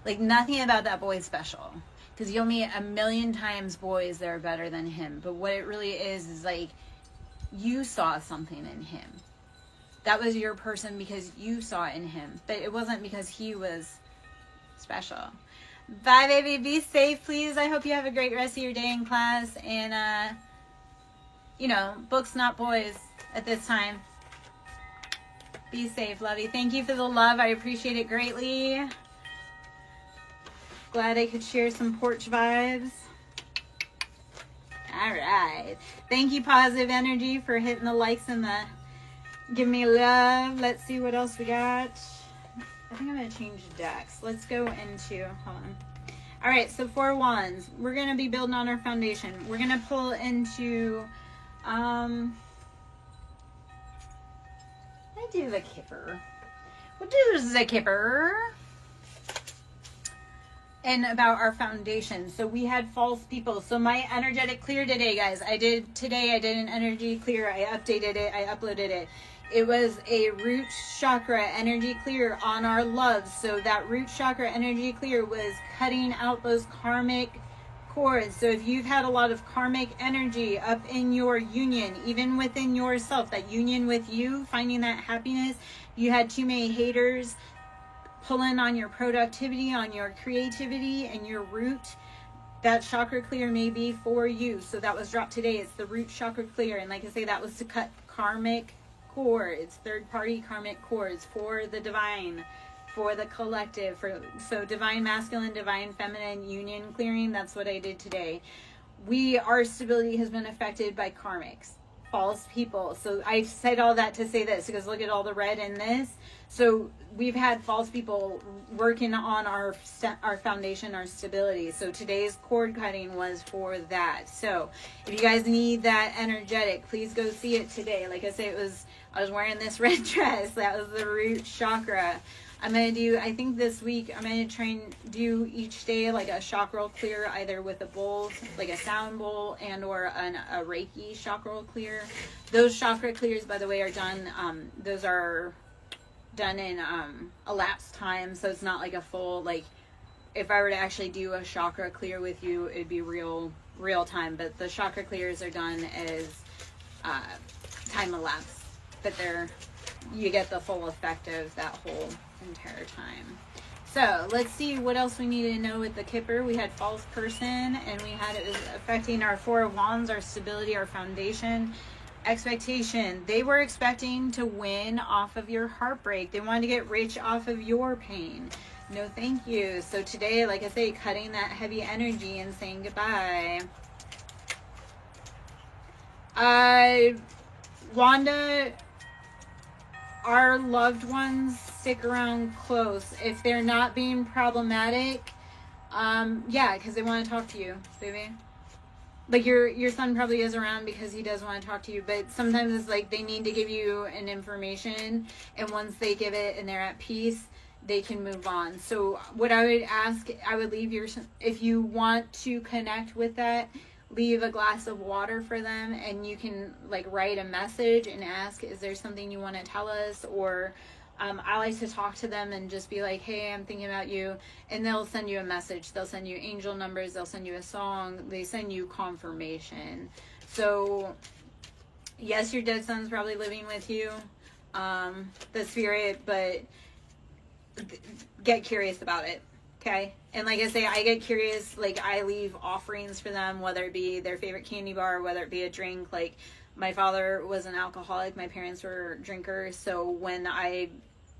Like, nothing about that boy is special. Because you'll meet a million times boys that are better than him. But what it really is like, you saw something in him. That was your person because you saw it in him. But it wasn't because he was special. Bye, baby. Be safe, please. I hope you have a great rest of your day in class. And, books, not boys at this time. Be safe, lovey. Thank you for the love. I appreciate it greatly. Glad I could share some porch vibes. All right. Thank you, Positive Energy, for hitting the likes and the give me love. Let's see what else we got. I think I'm going to change decks. Let's go into, hold on. All right, so 4 wands. We're going to be building on our foundation. We're going to pull into, I do the Kipper. We'll do the Kipper. And about our foundation. So we had false people. So my energetic clear today, guys. I did an energy clear. I updated it. I uploaded it. It was a root chakra energy clear on our love. So that root chakra energy clear was cutting out those karmic cords. So if you've had a lot of karmic energy up in your union, even within yourself, that union with you, finding that happiness, you had too many haters pulling on your productivity, on your creativity and your root, that chakra clear may be for you. So that was dropped today. It's the root chakra clear. And like I say, that was to cut karmic cords, third-party karmic cords for the divine, for the collective. So divine masculine, divine feminine union clearing. That's what I did today. Our stability has been affected by karmics, false people. So I said all that to say this, because look at all the red in this. So we've had false people working on our foundation, our stability. So today's cord cutting was for that. So if you guys need that energetic, please go see it today. Like I say, I was wearing this red dress. That was the root chakra. I'm going to do, I think this week, I'm going to try and do each day like a chakra clear, either with a bowl, like a sound bowl, and or a Reiki chakra clear. Those chakra clears, by the way, are done, those are done in elapsed time, so it's not like a full, like, if I were to actually do a chakra clear with you, it'd be real time, but the chakra clears are done as time elapsed, but you get the full effect of that whole entire time. So let's see what else we need to know with the Kipper. We had false person, and we had it was affecting our Four of Wands, our stability, our foundation, expectation. They were expecting to win off of your heartbreak. They wanted to get rich off of your pain. No thank you. So today, like I say, cutting that heavy energy and saying goodbye. Wanda, our loved ones stick around close. If they're not being problematic, yeah, because they want to talk to you, baby. Like your son probably is around because he does want to talk to you, but sometimes it's like they need to give you an information, and once they give it and they're at peace, they can move on. So what I would ask, I would leave if you want to connect with that, leave a glass of water for them, and you can like write a message and ask, is there something you want to tell us? Or I like to talk to them and just be like, hey, I'm thinking about you, and they'll send you a message. They'll send you angel numbers, they'll send you a song, they send you confirmation. So yes, your dead son's probably living with you, the spirit, but get curious about it. Okay. And like I say, I get curious, like I leave offerings for them, whether it be their favorite candy bar, whether it be a drink. Like my father was an alcoholic, my parents were drinkers. So when I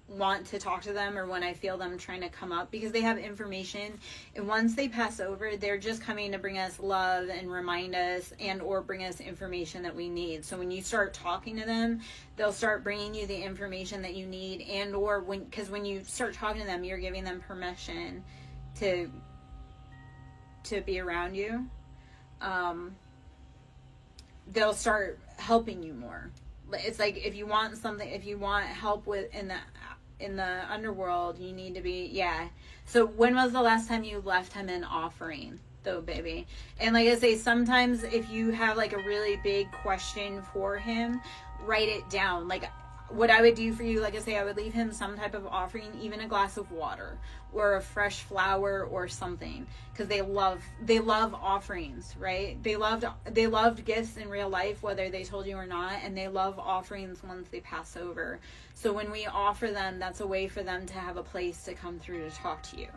want to talk to them, or when I feel them trying to come up, because they have information, and once they pass over, they're just coming to bring us love and remind us, and or bring us information that we need. So when you start talking to them, they'll start bringing you the information that you need, and or because when you start talking to them, you're giving them permission to be around you. They'll start helping you more. It's like if you want something, if you want help with in the underworld, you need to be, yeah. So when was the last time you left him an offering though, baby? And like I say, sometimes if you have like a really big question for him, write it down. Like what I would do for you, like I say, I would leave him some type of offering, even a glass of water or a fresh flower or something, because they love offerings, right? They loved gifts in real life, whether they told you or not, and they love offerings once they pass over. So when we offer them, that's a way for them to have a place to come through to talk to you.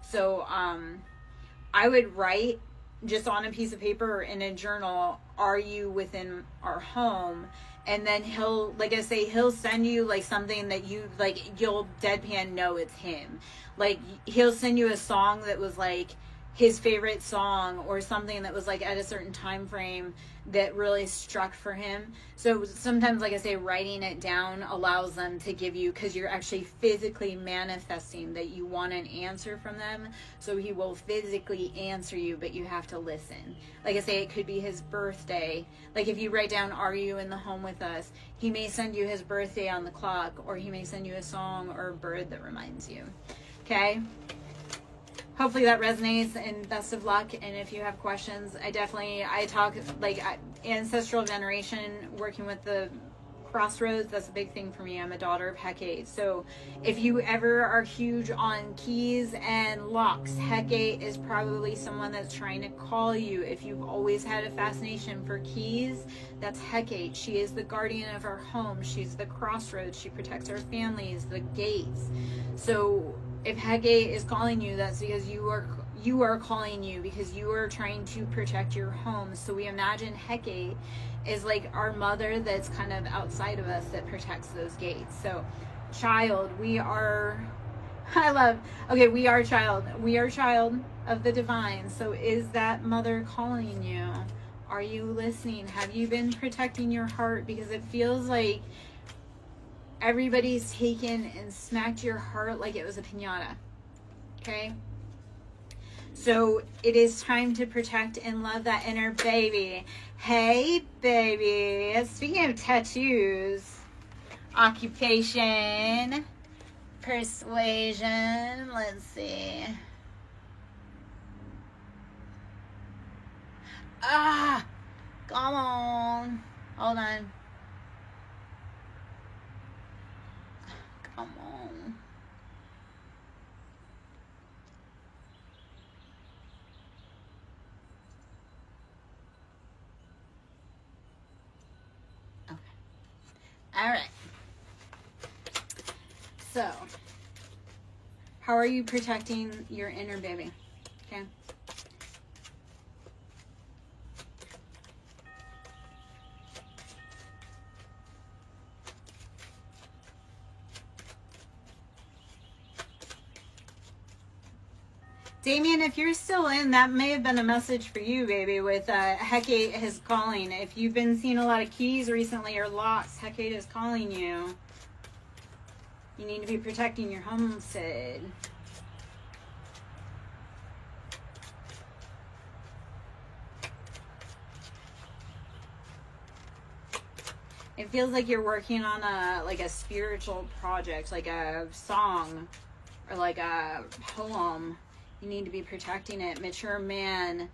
So I would write just on a piece of paper or in a journal, are you within our home? And then he'll, like I say, he'll send you like something that you like, you'll deadpan know it's him. Like he'll send you a song that was like his favorite song, or something that was like at a certain time frame that really struck for him. So sometimes, like I say, writing it down allows them to give you, because you're actually physically manifesting that you want an answer from them. So he will physically answer you, but you have to listen. Like I say, it could be his birthday. Like if you write down, are you in the home with us? He may send you his birthday on the clock, or he may send you a song or a bird that reminds you. Okay? Hopefully that resonates, and best of luck. And if you have questions, I talk like ancestral generation, working with the crossroads. That's a big thing for me. I'm a daughter of Hecate. So if you ever are huge on keys and locks, Hecate is probably someone that's trying to call you. If you've always had a fascination for keys, that's Hecate. She is the guardian of our home. She's the crossroads. She protects our families, the gates. So if Hecate is calling you, that's because you are calling you, because you are trying to protect your home. So we imagine Hecate is like our mother that's kind of outside of us that protects those gates. So child, we are child. We are child of the divine. So is that mother calling you? Are you listening? Have you been protecting your heart? Because it feels like everybody's taken and smacked your heart like it was a piñata. Okay? So it is time to protect and love that inner baby. Hey, baby. Speaking of tattoos, occupation, Persuasion. Let's see. Ah! Come on. Hold on. Come on. Okay. All right. So, how are you protecting your inner baby? Okay. Damien, if you're still in, that may have been a message for you, baby, with Hecate is calling. If you've been seeing a lot of keys recently or locks, Hecate is calling you. You need to be protecting your homestead. It feels like you're working on a spiritual project, like a song or like a poem. You need to be protecting it. Mature man,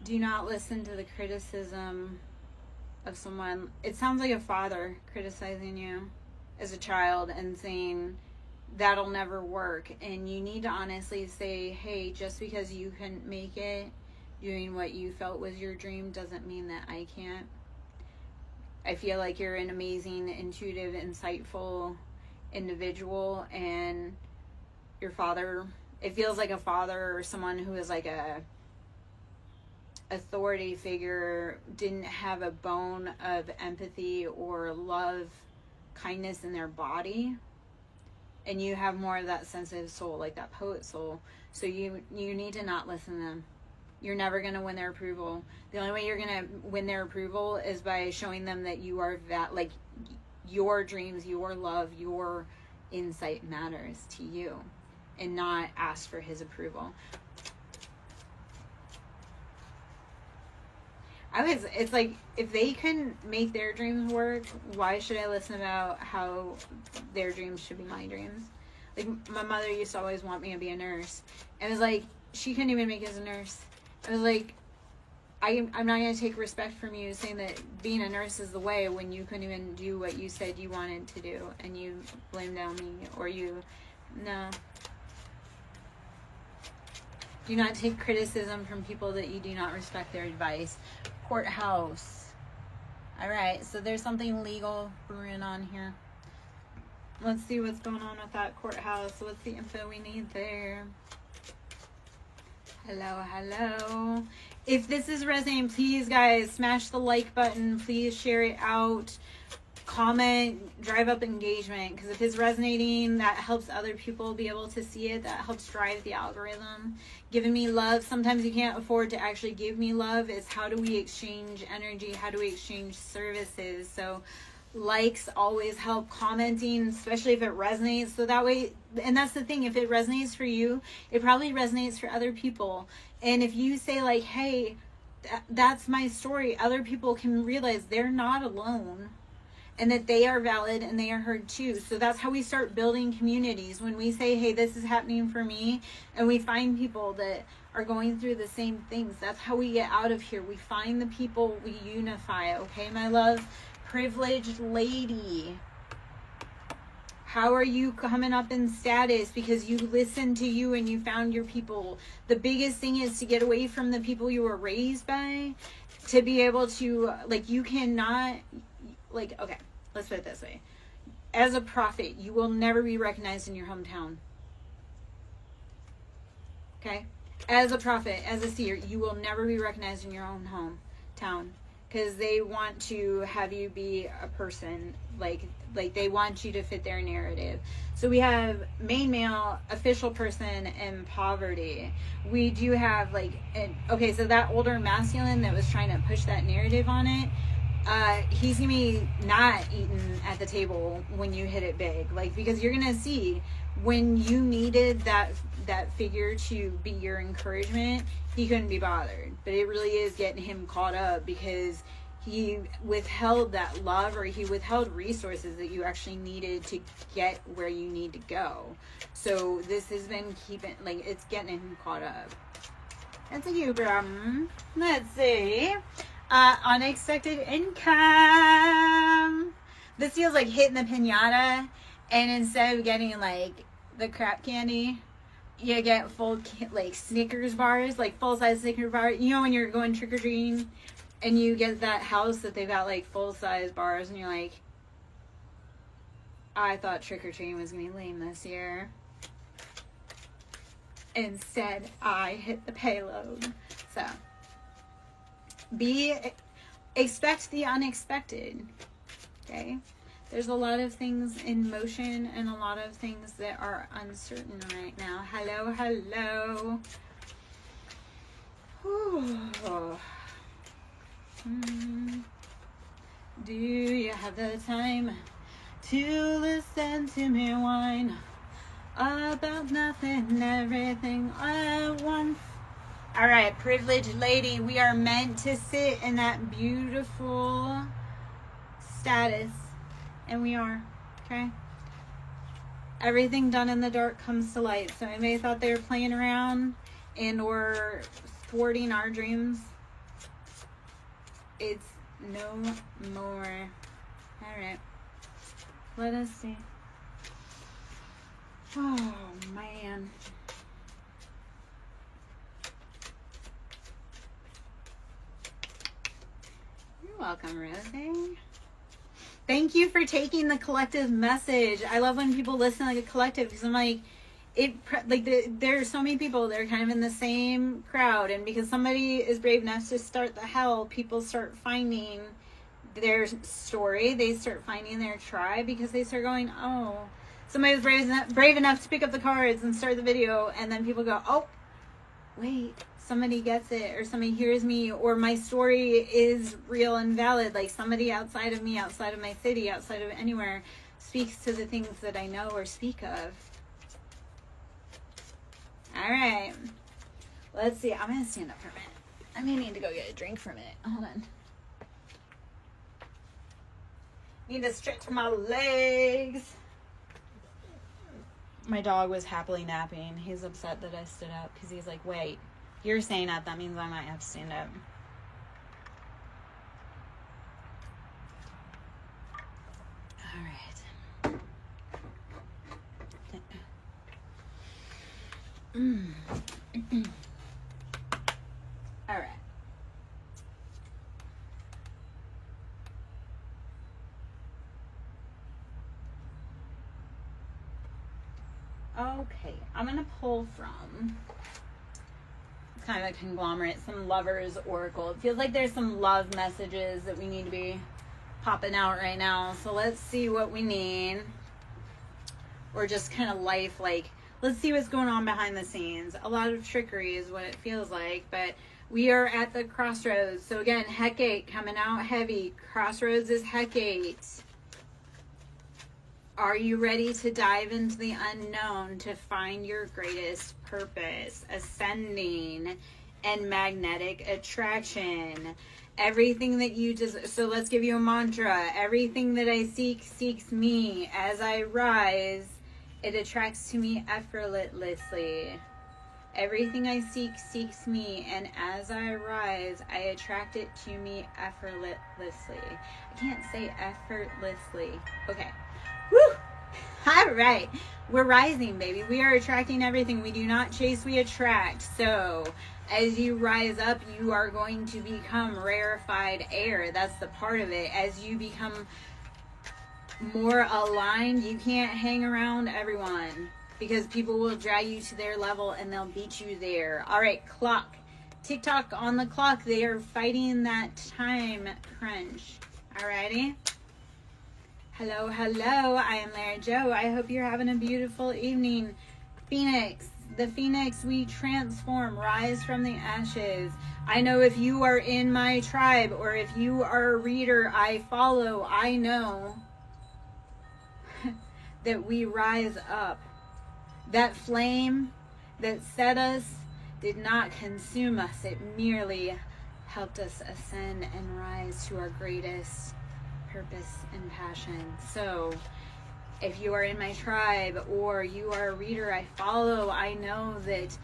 do not listen to the criticism of someone. It sounds like a father criticizing you as a child and saying that'll never work. And you need to honestly say, hey, just because you couldn't make it doing what you felt was your dream doesn't mean that I can't. I feel like you're an amazing, intuitive, insightful individual, and your father, it feels like a father or someone who is like a authority figure didn't have a bone of empathy or love, kindness in their body, and you have more of that sensitive soul, like that poet soul. So you need to not listen to them. You're never going to win their approval. The only way you're going to win their approval is by showing them that you are that, like, your dreams, your love, your insight matters to you, and not ask for his approval. It's like, if they couldn't make their dreams work, why should I listen about how their dreams should be my dreams? Like, my mother used to always want me to be a nurse. And it was like, she couldn't even make it as a nurse. I was like, I'm not going to take respect from you saying that being a nurse is the way when you couldn't even do what you said you wanted to do, and you blamed on me, or no. Do not take criticism from people that you do not respect their advice. Courthouse. All right, so there's something legal brewing on here. Let's see what's going on with that courthouse. What's the info we need there? Hello. If this is resonating, please, guys, smash the like button. Please share it out. Comment, drive up engagement, because if it's resonating, that helps other people be able to see it. That helps drive the algorithm. Giving me love. Sometimes you can't afford to actually give me love. It's how do we exchange energy? How do we exchange services? So likes always help. Commenting, especially if it resonates, so that way, and that's the thing, if it resonates for you, it probably resonates for other people. And if you say like, hey, that's my story, other people can realize they're not alone, and that they are valid and they are heard too. So that's how we start building communities. When we say, hey, this is happening for me, and we find people that are going through the same things, that's how we get out of here. We find the people, we unify. Okay, my love? Privileged lady, how are you coming up in status? Because you listened to you and you found your people. The biggest thing is to get away from the people you were raised by, to be able to, like, you cannot, like, okay, let's put it this way. As a prophet, you will never be recognized in your hometown. Okay? As a prophet, as a seer, you will never be recognized in your own hometown. Because they want to have you be a person, like they want you to fit their narrative. So we have main male, official person, and poverty. We do have okay, so that older masculine that was trying to push that narrative on it, he's gonna be not eating at the table when you hit it big, like, because you're gonna see when you needed that figure to be your encouragement, he couldn't be bothered. But it really is getting him caught up, because he withheld that love, or he withheld resources that you actually needed to get where you need to go. So this has been keeping, like, it's getting him caught up. That's a you problem. Let's see. Unexpected income. This feels like hitting the pinata, and instead of getting like the crap candy, you get full like Snickers bars, like full-size Snickers bars. You know when you're going trick-or-treating and you get that house that they've got like full-size bars, and you're like, I thought trick-or-treating was gonna be lame this year. Instead, I hit the payload. So expect the unexpected. Okay, there's a lot of things in motion and a lot of things that are uncertain right now. Hello. Do you have the time to listen to me whine about nothing and everything at once? All right, privileged lady, we are meant to sit in that beautiful status, and we are. Okay, everything done in the dark comes to light. So anybody thought they were playing around and or thwarting our dreams, it's no more. All right, let us see. Oh man. You're welcome, Rosie. Thank you for taking the collective message. I love when people listen like a collective, because I'm like, there are so many people that are kind of in the same crowd, and because somebody is brave enough to start the hell, people start finding their story. They start finding their tribe, because they start going, oh, somebody was brave enough to pick up the cards and start the video, and then people go, oh, wait, somebody gets it, or somebody hears me, or my story is real and valid. Like somebody outside of me, outside of my city, outside of anywhere, speaks to the things that I know or speak of. All right, let's see. I'm gonna stand up for a minute. I may need to go get a drink for a minute. Hold on. Need to stretch my legs. My dog was happily napping. He's upset that I stood up, because he's like, wait, you're saying that means I might have to stand up. All right. All right. Okay, I'm going to pull from, it's kind of a conglomerate, some Lovers Oracle. It feels like there's some love messages that we need to be popping out right now. So let's see what we need. Or just kind of life, like, let's see what's going on behind the scenes. A lot of trickery is what it feels like, but we are at the crossroads. So again, Hecate coming out heavy. Crossroads is Hecate. Are you ready to dive into the unknown to find your greatest purpose? Ascending and magnetic attraction. Everything that you just, so let's give you a mantra. Everything that I seek seeks me. As I rise, it attracts to me effortlessly. Everything I seek seeks me, and as I rise, I attract it to me effortlessly. I can't say effortlessly. Okay. Woo! All right. We're rising, baby. We are attracting everything. We do not chase, we attract. So as you rise up, you are going to become rarefied air. That's the part of it. As you become more aligned, you can't hang around everyone, because people will drag you to their level and they'll beat you there. All right, clock. TikTok on the clock. They are fighting that time crunch. Alrighty. Hello, hello. I am Lara Joe. I hope you're having a beautiful evening. Phoenix. The Phoenix, we transform, rise from the ashes. I know if you are in my tribe, or if you are a reader I follow, I know that we rise up. That flame that set us did not consume us. It merely helped us ascend and rise to our greatest purpose and passion. So if you are in my tribe or you are a reader I follow, I know that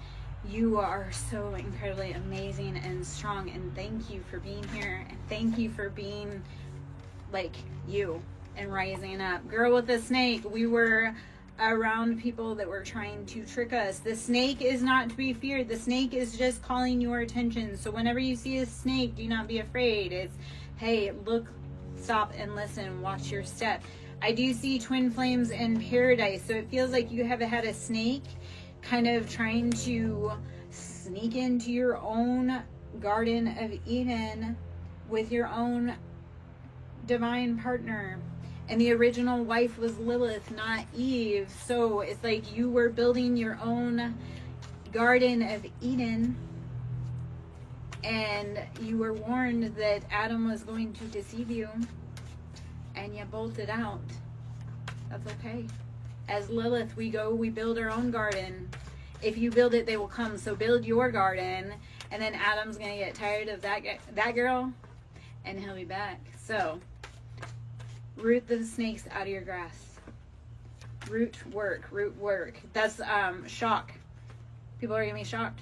you are so incredibly amazing and strong, and thank you for being here, and thank you for being like you and rising up. Girl with the snake, we were around people that were trying to trick us. The snake is not to be feared. The snake is just calling your attention. So whenever you see a snake, do not be afraid. It's, hey, look, stop and listen, watch your step. I do see twin flames in paradise, so it feels like you have had a snake kind of trying to sneak into your own Garden of Eden with your own divine partner. And the original wife was Lilith, not Eve. So it's like you were building your own Garden of Eden, and you were warned that Adam was going to deceive you, and you bolted out. That's okay. As Lilith, we build our own garden. If you build it, they will come. So build your garden, and then Adam's going to get tired of that girl, and he'll be back. So root the snakes out of your grass. Root work. That's shock. People are going to be shocked.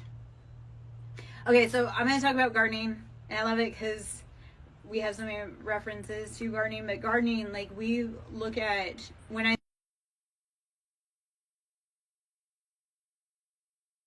Okay, so I'm going to talk about gardening, and I love it because we have so many references to gardening, but gardening, like we look at, when I